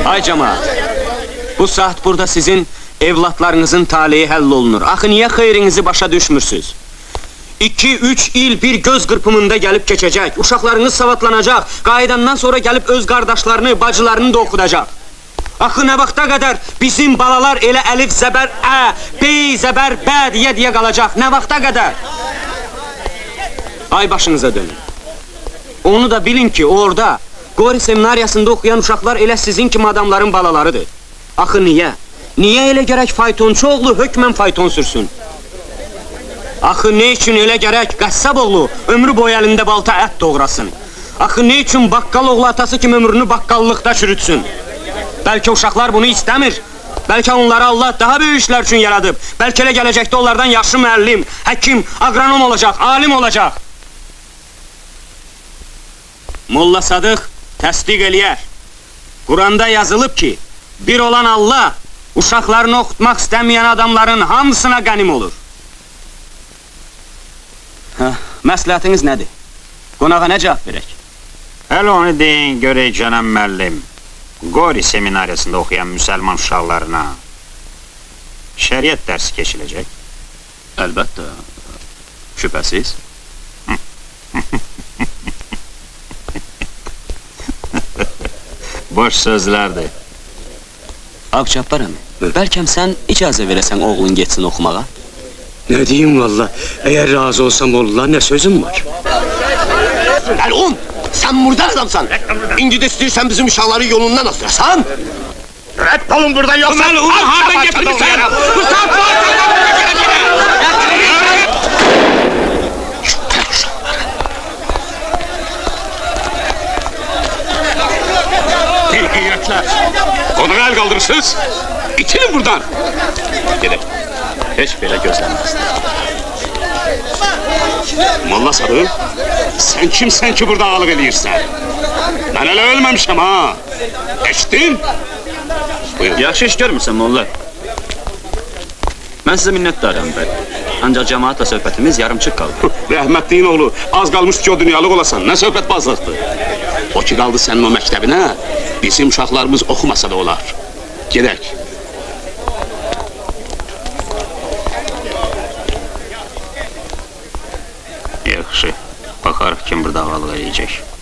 Ay cemaat, bu saat burada sizin evlatlarınızın talihi həll olunur. Axı niyə xeyrinizi başa düşmürsünüz? 2-3 il bir göz qırpımında gəlib keçəcək, uşaqlarınız savadlanacaq, qayıdandan sonra gəlib öz qardaşlarını, bacılarını da oxudacaq. Axı nə vaxta qədər bizim balalar elə əlif zəbər ə, bey zəbər bə deyə qalacaq, nə vaxta qədər? Ay başınıza dönün. Onu da bilin ki, orada Qori seminariyasında oxuyan uşaqlar elə sizin kimi adamların balalarıdır. Axı niyə? Niyə elə gərək faytonçu oğlu hökmən fayton sürsün? Axı ne üçün elə gərək qəssab oğlu ömrü boyu əlində balta ət doğrasın? Axı ne üçün baqqal oğlu atası kimi ömrünü baqqallıqda çürütsün? Bəlkə uşaqlar bunu istəmir. Bəlkə onları Allah daha böyük işlər üçün yaradıb. Bəlkə elə gələcəkdə onlardan yaxşı müəllim, həkim, agronom olacaq, alim olacaq. Molla Sadıq təsdiq eləyər. Quranda yazılıb ki, bir olan Allah uşaqlarını oxutmaq istəməyən adamların hamısına qənim olur. Məsləhətiniz nədir? Qonağa nə cavab verək? Hələ onu deyin, görək cənab müəllim. Qori seminariyasında oxuyan müsəlman uşaqlarına şəriət dərsi keçiləcək. Əlbəttə, şübhəsiz. Boş sözlərdir. Ağcabbar əmi, bəlkəm sən icazə verəsən oğlun getsin oxumağa? Ne diyeyim valla, eğer razı olsam Allah ne sözüm var? Melun, sen murdar adamsan. İndi de istiyorsan bizim uşaqları yolundan astırasan. Red olun buradan yoksa... Melun, hardan getirdin sen? Bu saat Tilkiyetler! Konuğa el kaldırırsınız, İçinin buradan! Gedək, heç belə gözləməzdim. Molla Sadı, sen kimsen ki burada ağalık eləyirsən? Ben hele ölmemişim ha! Eşittin? Buyur. Yaxşı iş görmürsən, Molla. Mən sizə minnətdaram bəy. Ancaq cemaatla söhbətimiz yarımçıq qaldı. Rəhmətliyin oğlu, az qalmışdı ki o dünyalıq olasan, nə söhbət bazlıqdır? O ki qaldı sənin o məktəbinə, bizim uşaqlarımız oxumasa da olar. Gedək. Yaxşı, baxarıq kim burada ağalıq eləyəcək.